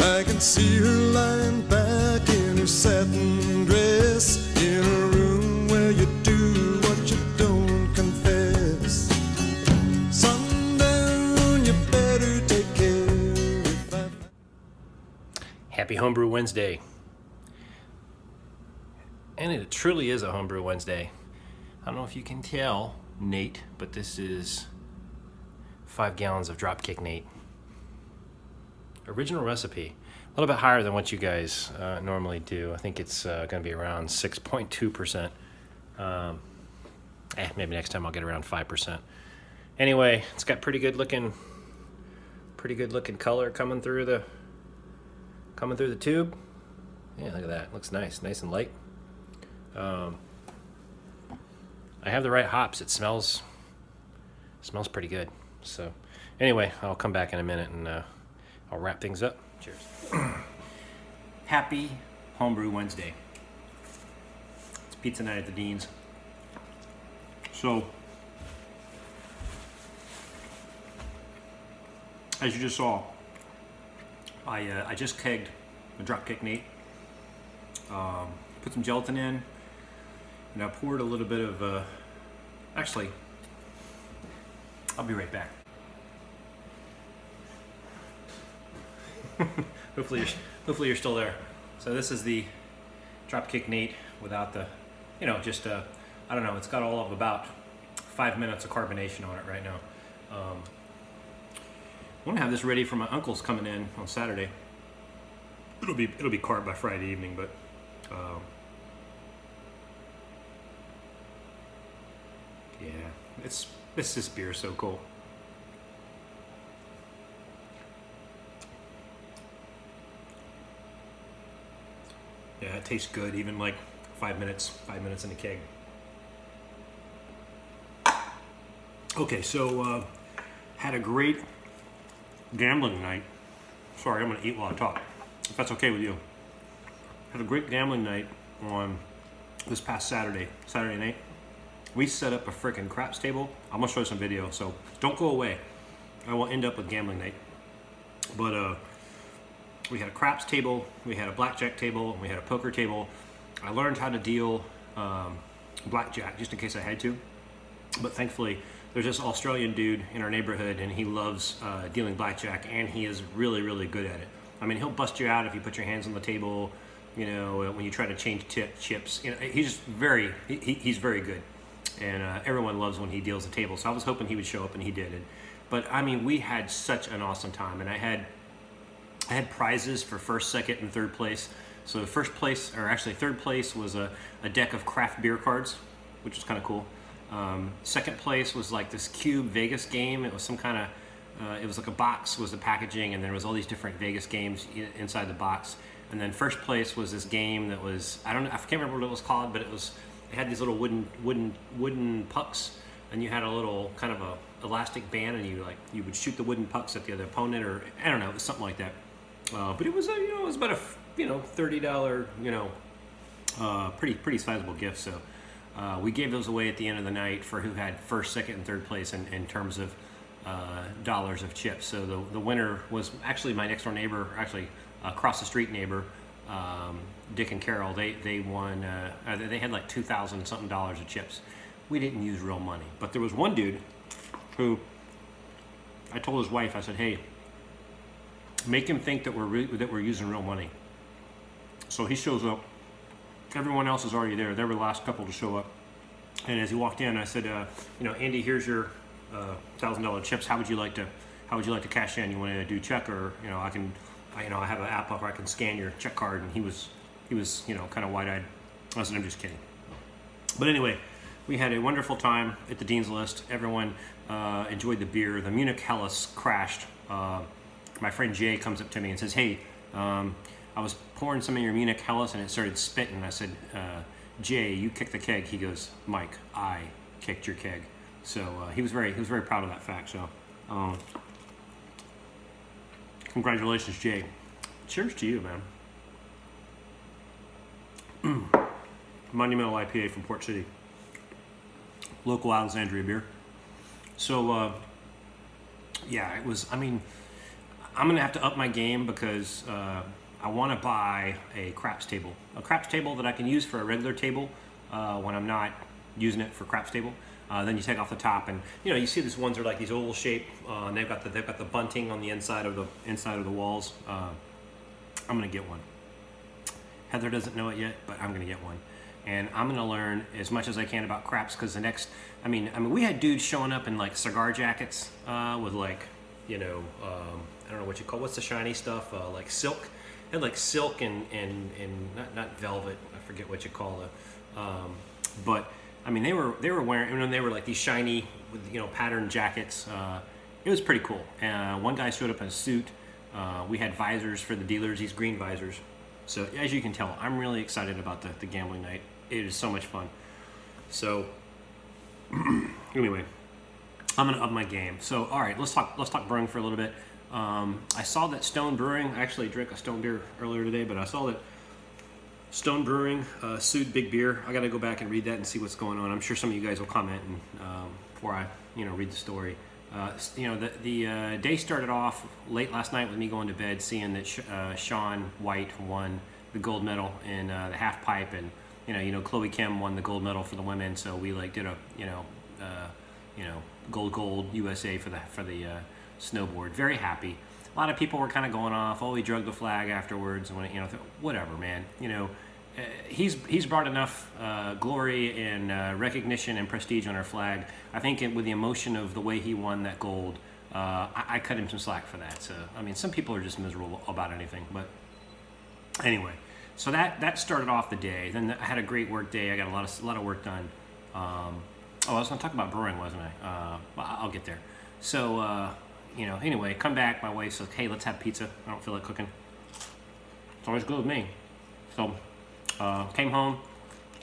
I can see her lying back in her satin dress, in a room where you do what you don't confess. Sundown, you better take care. Happy Homebrew Wednesday. And it truly is a Homebrew Wednesday. I don't know if you can tell, Nate, but this is 5 gallons of Dropkick Nate. Original recipe. A little bit higher than what you guys normally do. I think it's going to be around 6.2%. Maybe next time I'll get around 5%. Anyway, it's got pretty good looking color coming through the tube. Yeah, look at that. Looks nice and light. I have the right hops. It smells pretty good. So anyway, I'll come back in a minute and I'll wrap things up. Cheers. Happy Homebrew Wednesday. It's pizza night at the Dean's. So, as you just saw, I just kegged a Dropkick Nate. Put some gelatin in, and I poured a little bit of, actually, I'll be right back. hopefully you're still there. So this is the Dropkick Nate without the, just I don't know, it's got all of about 5 minutes of carbonation on it right now. I want to have this ready for my uncle's coming in on Saturday. It'll be carb by Friday evening, but yeah, this beer is so cool. Yeah, it tastes good, even like 5 minutes in the keg. Okay, so had a great gambling night. Sorry, I'm gonna eat while I talk, if that's okay with you. Had a great gambling night on this past Saturday night. We set up a freaking craps table. I'm gonna show you some video, so don't go away. I will end up with gambling night. But we had a craps table, we had a blackjack table, we had a poker table. I learned how to deal blackjack just in case I had to. But thankfully, there's this Australian dude in our neighborhood, and he loves dealing blackjack, and he is really, really good at it. I mean, he'll bust you out if you put your hands on the table, when you try to change chips. He's just he's very good. And everyone loves when he deals the table. So I was hoping he would show up, and he did. But I mean, we had such an awesome time, and I had prizes for first, second, and third place. So the first place, or actually third place, was a deck of craft beer cards, which was kind of cool. Second place was like this cube Vegas game. It was some kind of, it was like a box was the packaging, and there was all these different Vegas games inside the box. And then first place was this game that was, I can't remember what it was called, but it had these little wooden pucks, and you had a little kind of a elastic band, and you would shoot the wooden pucks at the other opponent, or I don't know, it was something like that. But it was it was about a $30 pretty sizable gift. So we gave those away at the end of the night for who had first, second, and third place in terms of dollars of chips. So the winner was actually my next door neighbor, actually across the street neighbor, Dick and Carol. They won. They had like $2,000 something of chips. We didn't use real money, but there was one dude who I told his wife, I said, hey, make him think that we're using real money. So he shows up. Everyone else is already there. They were the last couple to show up. And as he walked in, I said, Andy, here's your $1,000 chips. How would you like to cash in? You want to do check, or I have an app where I can scan your check card. And he was kind of wide-eyed. I said, I'm just kidding. But anyway, we had a wonderful time at the Dean's List. Everyone enjoyed the beer. The Munich Helles crashed. My friend Jay comes up to me and says, hey, I was pouring some of your Munich Helles and it started spitting. I said, Jay, you kicked the keg. He goes, Mike, I kicked your keg. So he was very proud of that fact. So congratulations, Jay. Cheers to you, man. Monumental IPA from Port City. Local Alexandria beer. So yeah, it was, I mean, I'm gonna have to up my game because I want to buy a craps table that I can use for a regular table when I'm not using it for craps table. Then you take off the top, and you see these ones are like these oval shape, and they've got the bunting on the inside of the walls. I'm gonna get one. Heather doesn't know it yet, but I'm gonna get one, and I'm gonna learn as much as I can about craps because the next, I mean, we had dudes showing up in like cigar jackets with like, I don't know what you call, what's the shiny stuff, like silk. Had like silk and not velvet. I forget what you call it, but I mean they were wearing, they were like these shiny, patterned jackets. It was pretty cool. One guy showed up in a suit. We had visors for the dealers, these green visors. So as you can tell, I'm really excited about the gambling night. It is so much fun. So anyway, I'm gonna up my game. So all right, let's talk brewing for a little bit. I saw that Stone Brewing, I actually drank a Stone beer earlier today, but I saw that Stone Brewing sued Big Beer. I got to go back and read that and see what's going on. I'm sure some of you guys will comment and, before I read the story. The day started off late last night with me going to bed, seeing that Sean White won the gold medal in the half pipe, and Chloe Kim won the gold medal for the women. So we like did a gold USA for the snowboard. Very happy. A lot of people were kind of going off. Oh, he drugged the flag afterwards, and whatever, man. He's brought enough glory and recognition and prestige on our flag. I think with the emotion of the way he won that gold, I cut him some slack for that. So I mean, some people are just miserable about anything, but anyway. So that started off the day. Then I had a great work day. I got a lot of work done. I was going to talk about brewing, wasn't I? I'll get there. So. Anyway, come back. My wife says, hey, let's have pizza. I don't feel like cooking. It's always good with me. So, came home,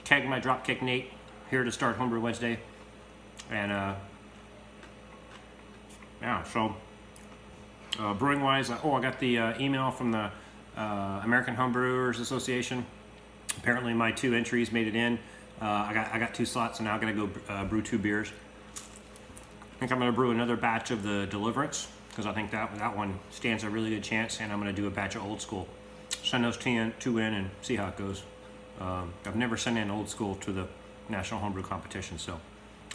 kegged my Dropkick Nate here to start Homebrew Wednesday. And, yeah, so, brewing-wise, I got the email from the American Homebrewers Association. Apparently my 2 entries made it in. I got 2 slots, so now I got to go brew 2 beers. I think I'm going to brew another batch of the Deliverance because I think that one stands a really good chance, and I'm going to do a batch of Old School. Send those 2 in and see how it goes. I've never sent in Old School to the National Homebrew Competition, so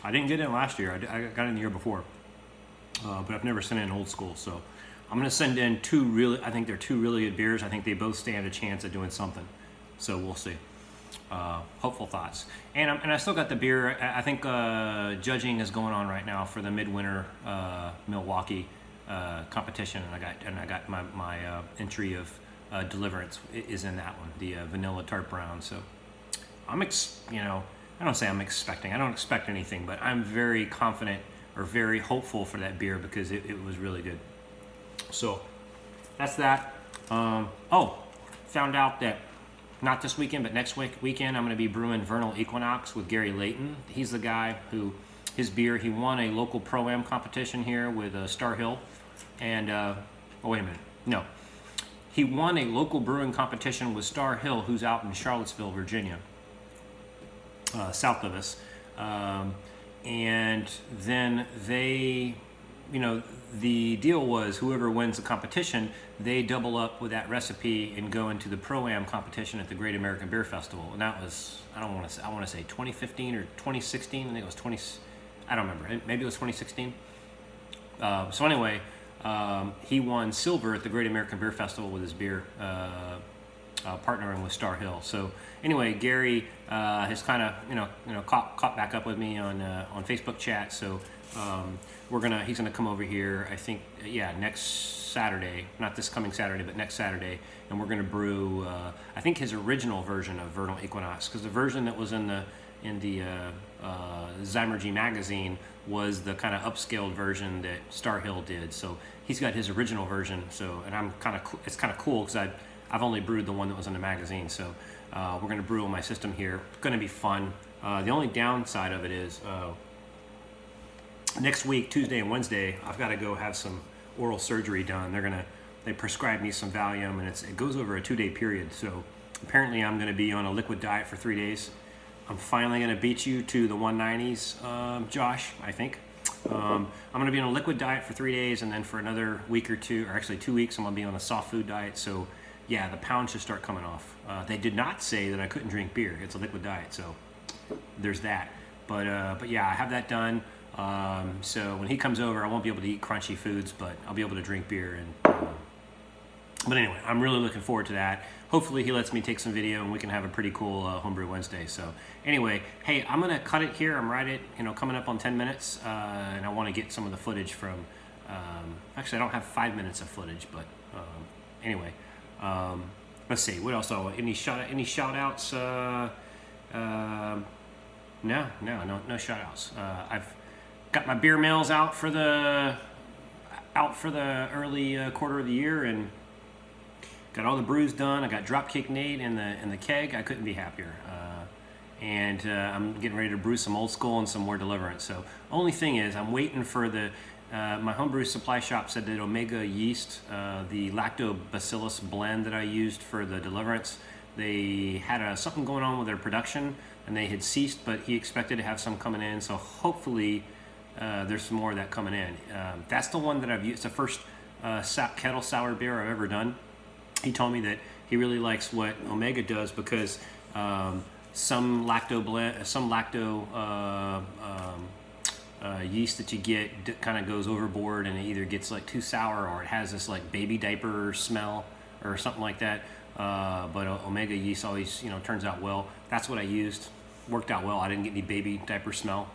I didn't get in last year. I got in the year before, but I've never sent in Old School. So I'm going to send in I think they're 2 really good beers. I think they both stand a chance at doing something. So we'll see. Hopeful thoughts, and I still got the beer. I think judging is going on right now for the midwinter Milwaukee competition, and I got my entry of Deliverance is in that one, the vanilla tart brown. So I don't say I'm expecting. I don't expect anything, but I'm very confident or very hopeful for that beer because it was really good. So that's that. Found out that. Not this weekend, but next weekend, I'm going to be brewing Vernal Equinox with Gary Layton. He's the guy who, his beer, he won a local Pro-Am competition here with Star Hill. And, wait a minute. No. He won a local brewing competition with Star Hill, who's out in Charlottesville, Virginia, south of us. And then they, the deal was whoever wins the competition, they double up with that recipe and go into the Pro-Am competition at the Great American Beer Festival. And that was, I want to say 2015 or 2016. I think it was I don't remember. Maybe it was 2016. So anyway, he won silver at the Great American Beer Festival with his beer, partnering with Star Hill. So anyway, Gary has kind of caught back up with me on Facebook chat. So he's gonna come over here. I think next Saturday, not this coming Saturday, but next Saturday, and we're gonna brew. I think his original version of Vernal Equinox, because the version that was in the Zymergy magazine was the kind of upscaled version that Star Hill did. So he's got his original version. So, and it's kind of cool because I've only brewed the one that was in the magazine. So we're gonna brew on my system here. It's gonna be fun. The only downside of it is next week, Tuesday and Wednesday, I've got to go have some oral surgery done. They prescribed me some Valium, and it goes over a 2-day period. So apparently I'm going to be on a liquid diet for 3 days. I'm finally going to beat you to the 190s, Josh, I think. I'm going to be on a liquid diet for 3 days, and then for another week or two, or actually 2 weeks, I'm going to be on a soft food diet. So yeah, the pounds should start coming off. They did not say that I couldn't drink beer. It's a liquid diet, so there's that. But yeah, I have that done. So when he comes over, I won't be able to eat crunchy foods, but I'll be able to drink beer. But anyway, I'm really looking forward to that. Hopefully he lets me take some video and we can have a pretty cool Homebrew Wednesday. So anyway, hey, I'm gonna cut it here. I'm right at, coming up on 10 minutes, and I want to get some of the footage from. Actually, I don't have 5 minutes of footage, but anyway, let's see. What else? Any shout outs? No shout outs. I've got my beer mails out for the early quarter of the year, and got all the brews done. I got Dropkick Nate in the keg. I couldn't be happier. And I'm getting ready to brew some old school and some more Deliverance. So only thing is, I'm waiting for the my homebrew supply shop said that Omega yeast, the lactobacillus blend that I used for the Deliverance, they had something going on with their production and they had ceased, but he expected to have some coming in. So hopefully there's some more of that coming in. That's the one that I've used. It's the first kettle sour beer I've ever done. He told me that he really likes what Omega does because some lacto yeast that you get kind of goes overboard, and it either gets like too sour or it has this like baby diaper smell or something like that. But Omega yeast always turns out well. That's what I used. Worked out well. I didn't get any baby diaper smell.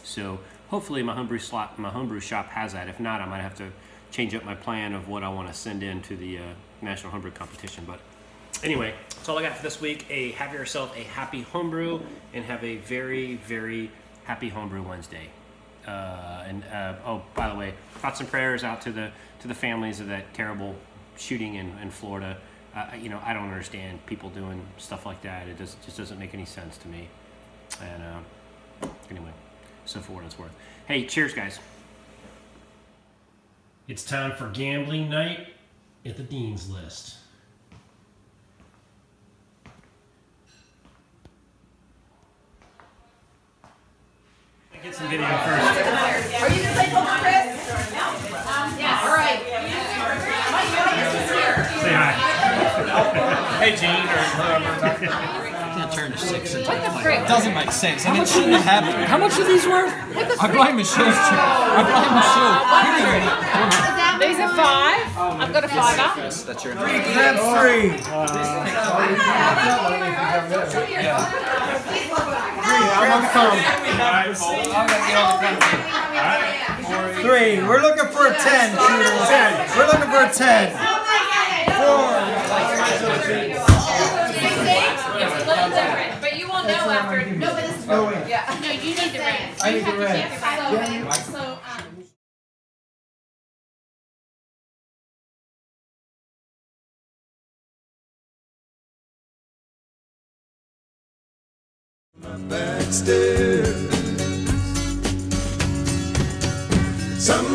So hopefully my homebrew shop has that. If not, I might have to change up my plan of what I want to send in to the National Homebrew Competition. But anyway, that's all I got for this week. Have yourself a happy homebrew and have a very, very happy Homebrew Wednesday. Oh, by the way, thoughts and prayers out to the families of that terrible shooting in Florida. I don't understand people doing stuff like that. It just doesn't make any sense to me. And anyway, so for what it's worth. Hey, cheers, guys. It's time for gambling night at the Dean's List. Get some video first. Are you going to play poker, Chris? Yeah. All right. Mike, here. Say hi. Hey, Gene, or whoever. Can't turn to 6 and What the frick? It doesn't make sense, and it shouldn't have happened. How much are these worth? I blame Michelle. I blame Michelle. These are 5. I've got a 5-er. That's your Grab 3. Three. We're looking for a 10. We're looking for a 10. 4. It's a little different, but you won't know after. No, but this is. Yeah. No, you need the red. I need the red. So, Backstairs. Some